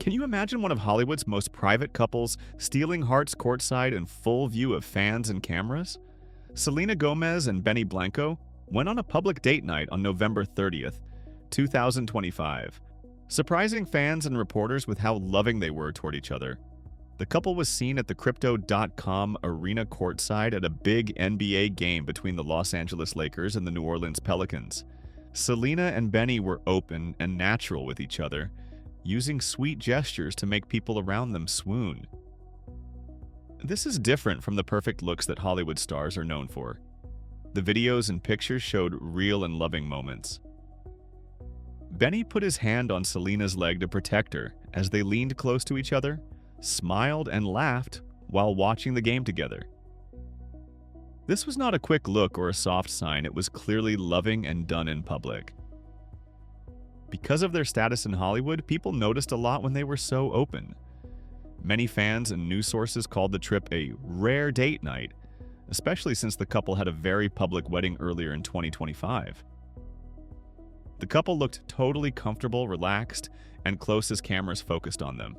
Can you imagine one of Hollywood's most private couples stealing hearts courtside in full view of fans and cameras? Selena Gomez and Benny Blanco went on a public date night on November 30th, 2025, surprising fans and reporters with how loving they were toward each other. The couple was seen at the Crypto.com arena courtside at a big NBA game between the Los Angeles Lakers and the New Orleans Pelicans. Selena and Benny were open and natural with each other, using sweet gestures to make people around them swoon. This is different from the perfect looks that Hollywood stars are known for. The videos and pictures showed real and loving moments. Benny put his hand on Selena's leg to protect her as they leaned close to each other, smiled and laughed while watching the game together. This was not a quick look or a soft sign, it was clearly loving and done in public. Because of their status in Hollywood, people noticed a lot when they were so open. Many fans and news sources called the trip a rare date night, especially since the couple had a very public wedding earlier in 2025. The couple looked totally comfortable, relaxed, and close as cameras focused on them.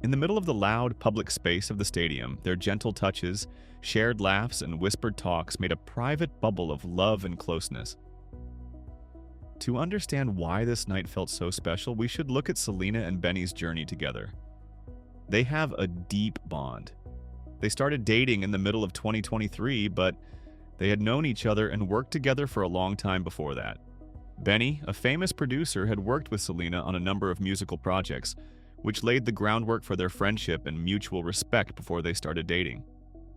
In the middle of the loud public space of the stadium, their gentle touches, shared laughs, and whispered talks made a private bubble of love and closeness. To understand why this night felt so special, we should look at Selena and Benny's journey together. They have a deep bond. They started dating in the middle of 2023, but they had known each other and worked together for a long time before that. Benny, a famous producer, had worked with Selena on a number of musical projects, which laid the groundwork for their friendship and mutual respect before they started dating.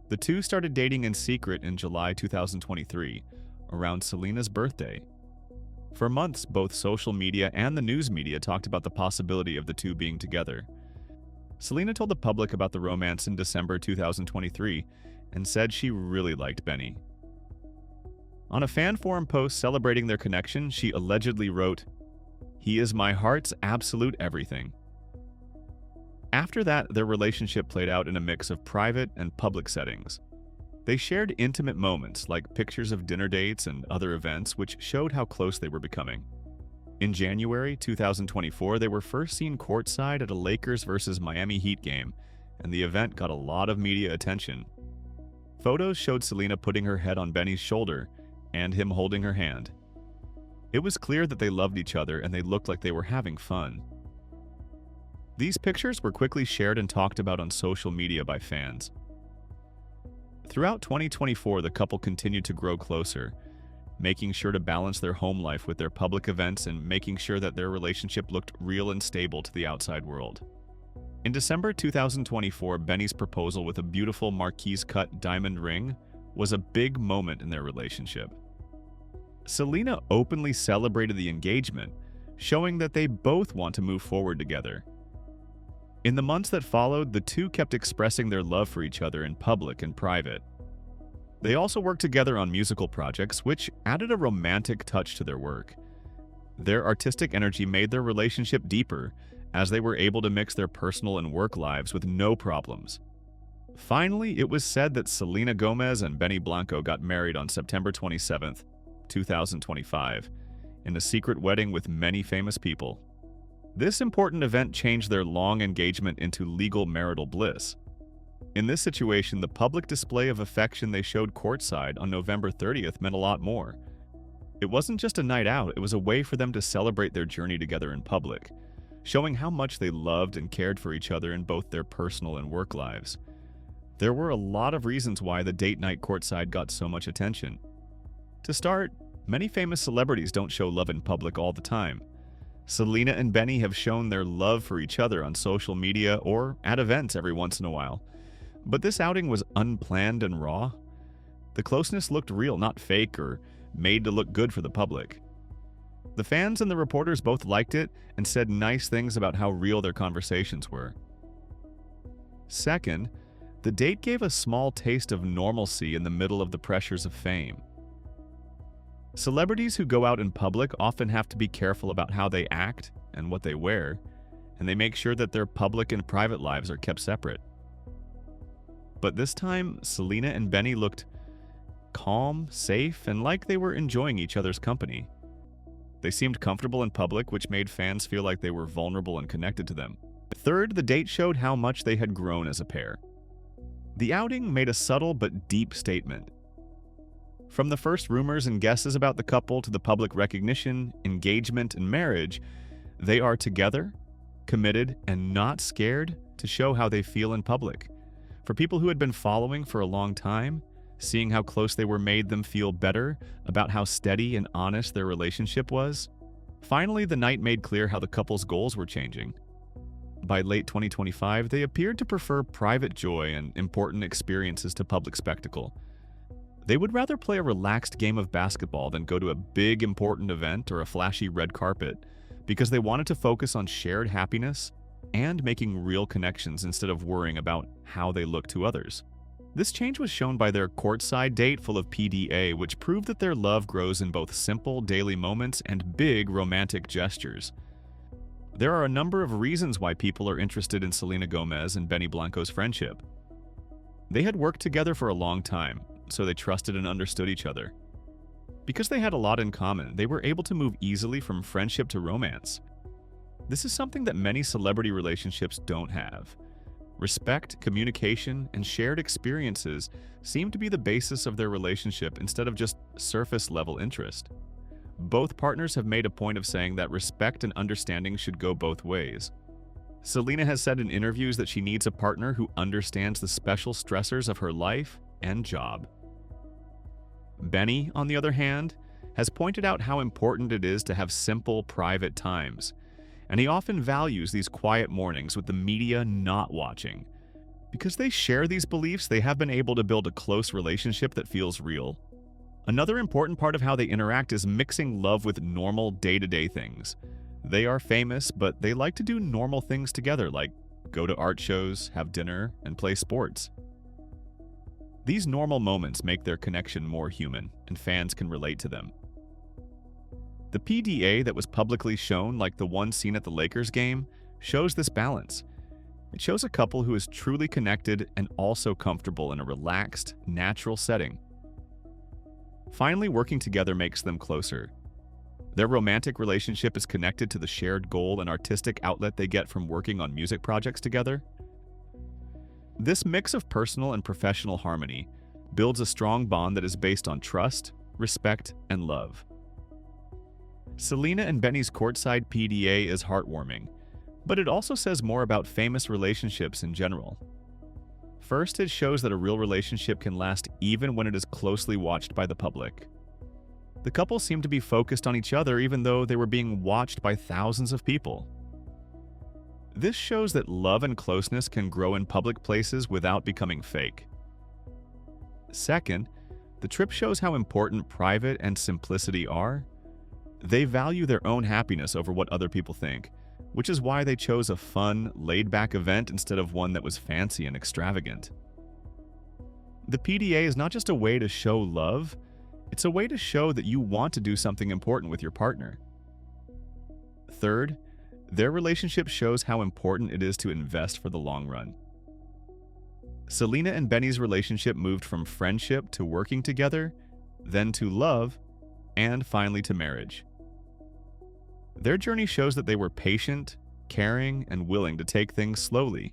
The two started dating in secret in July 2023, around Selena's birthday. For months, both social media and the news media talked about the possibility of the two being together. Selena told the public about the romance in December 2023 and said she really liked Benny. On a fan forum post celebrating their connection, she allegedly wrote, "He is my heart's absolute everything." After that, their relationship played out in a mix of private and public settings. They shared intimate moments like pictures of dinner dates and other events, which showed how close they were becoming. In January 2024, they were first seen courtside at a Lakers vs. Miami Heat game, and the event got a lot of media attention. Photos showed Selena putting her head on Benny's shoulder and him holding her hand. It was clear that they loved each other and they looked like they were having fun. These pictures were quickly shared and talked about on social media by fans. Throughout 2024, the couple continued to grow closer, making sure to balance their home life with their public events and making sure that their relationship looked real and stable to the outside world. In December 2024, Benny's proposal with a beautiful marquise-cut diamond ring was a big moment in their relationship. Selena openly celebrated the engagement, showing that they both want to move forward together. In the months that followed, the two kept expressing their love for each other in public and private. They also worked together on musical projects, which added a romantic touch to their work. Their artistic energy made their relationship deeper, as they were able to mix their personal and work lives with no problems. Finally, it was said that Selena Gomez and Benny Blanco got married on September 27, 2025, in a secret wedding with many famous people. This important event changed their long engagement into legal marital bliss. In this situation, the public display of affection they showed courtside on November 30th meant a lot more. It wasn't just a night out, it was a way for them to celebrate their journey together in public, showing how much they loved and cared for each other in both their personal and work lives. There were a lot of reasons why the date night courtside got so much attention. To start, many famous celebrities don't show love in public all the time. Selena and Benny have shown their love for each other on social media or at events every once in a while. But this outing was unplanned and raw. The closeness looked real, not fake or made to look good for the public. The fans and the reporters both liked it and said nice things about how real their conversations were. Second, the date gave a small taste of normalcy in the middle of the pressures of fame. Celebrities who go out in public often have to be careful about how they act and what they wear, and they make sure that their public and private lives are kept separate. But this time, Selena and Benny looked calm, safe, and like they were enjoying each other's company. They seemed comfortable in public, which made fans feel like they were vulnerable and connected to them. Third, the date showed how much they had grown as a pair. The outing made a subtle but deep statement. From the first rumors and guesses about the couple to the public recognition, engagement, and marriage, they are together, committed, and not scared to show how they feel in public. For people who had been following for a long time, seeing how close they were made them feel better about how steady and honest their relationship was. Finally, the night made clear how the couple's goals were changing. By late 2025, they appeared to prefer private joy and important experiences to public spectacle. They would rather play a relaxed game of basketball than go to a big, important event or a flashy red carpet, because they wanted to focus on shared happiness and making real connections instead of worrying about how they look to others. This change was shown by their courtside date full of PDA, which proved that their love grows in both simple daily moments and big romantic gestures. There are a number of reasons why people are interested in Selena Gomez and Benny Blanco's friendship. They had worked together for a long time, so they trusted and understood each other. Because they had a lot in common, they were able to move easily from friendship to romance. This is something that many celebrity relationships don't have. Respect, communication, and shared experiences seem to be the basis of their relationship instead of just surface-level interest. Both partners have made a point of saying that respect and understanding should go both ways. Selena has said in interviews that she needs a partner who understands the special stressors of her life and job. Benny, on the other hand, has pointed out how important it is to have simple, private times, and he often values these quiet mornings with the media not watching. Because they share these beliefs, they have been able to build a close relationship that feels real. Another important part of how they interact is mixing love with normal day-to-day things. They are famous, but they like to do normal things together, like go to art shows, have dinner, and play sports. These normal moments make their connection more human, and fans can relate to them. The PDA that was publicly shown, like the one seen at the Lakers game, shows this balance. It shows a couple who is truly connected and also comfortable in a relaxed, natural setting. Finally, working together makes them closer. Their romantic relationship is connected to the shared goal and artistic outlet they get from working on music projects together. This mix of personal and professional harmony builds a strong bond that is based on trust, respect, and love. Selena and Benny's courtside PDA is heartwarming, but it also says more about famous relationships in general. First, it shows that a real relationship can last even when it is closely watched by the public. The couple seemed to be focused on each other even though they were being watched by thousands of people. This shows that love and closeness can grow in public places without becoming fake. Second, the trip shows how important private and simplicity are. They value their own happiness over what other people think, which is why they chose a fun, laid-back event instead of one that was fancy and extravagant. The PDA is not just a way to show love, it's a way to show that you want to do something important with your partner. Third, their relationship shows how important it is to invest for the long run. Selena and Benny's relationship moved from friendship to working together, then to love, and finally to marriage. Their journey shows that they were patient, caring, and willing to take things slowly.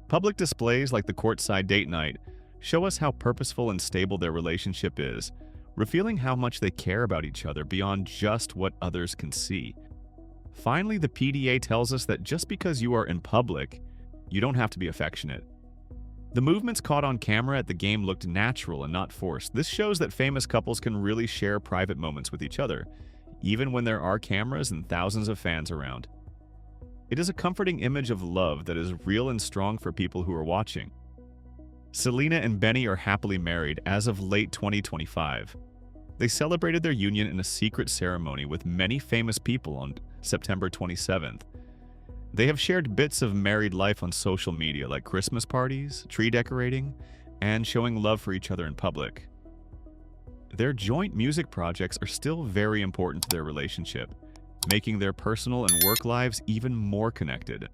Public displays like the courtside date night show us how purposeful and stable their relationship is, revealing how much they care about each other beyond just what others can see. Finally, the PDA tells us that just because you are in public, you don't have to be affectionate. The movements caught on camera at the game looked natural and not forced. This shows that famous couples can really share private moments with each other, even when there are cameras and thousands of fans around. It is a comforting image of love that is real and strong for people who are watching. Selena and Benny are happily married as of late 2025. They celebrated their union in a secret ceremony with many famous people on September 27th. They have shared bits of married life on social media like Christmas parties, tree decorating, and showing love for each other in public. Their joint music projects are still very important to their relationship, making their personal and work lives even more connected.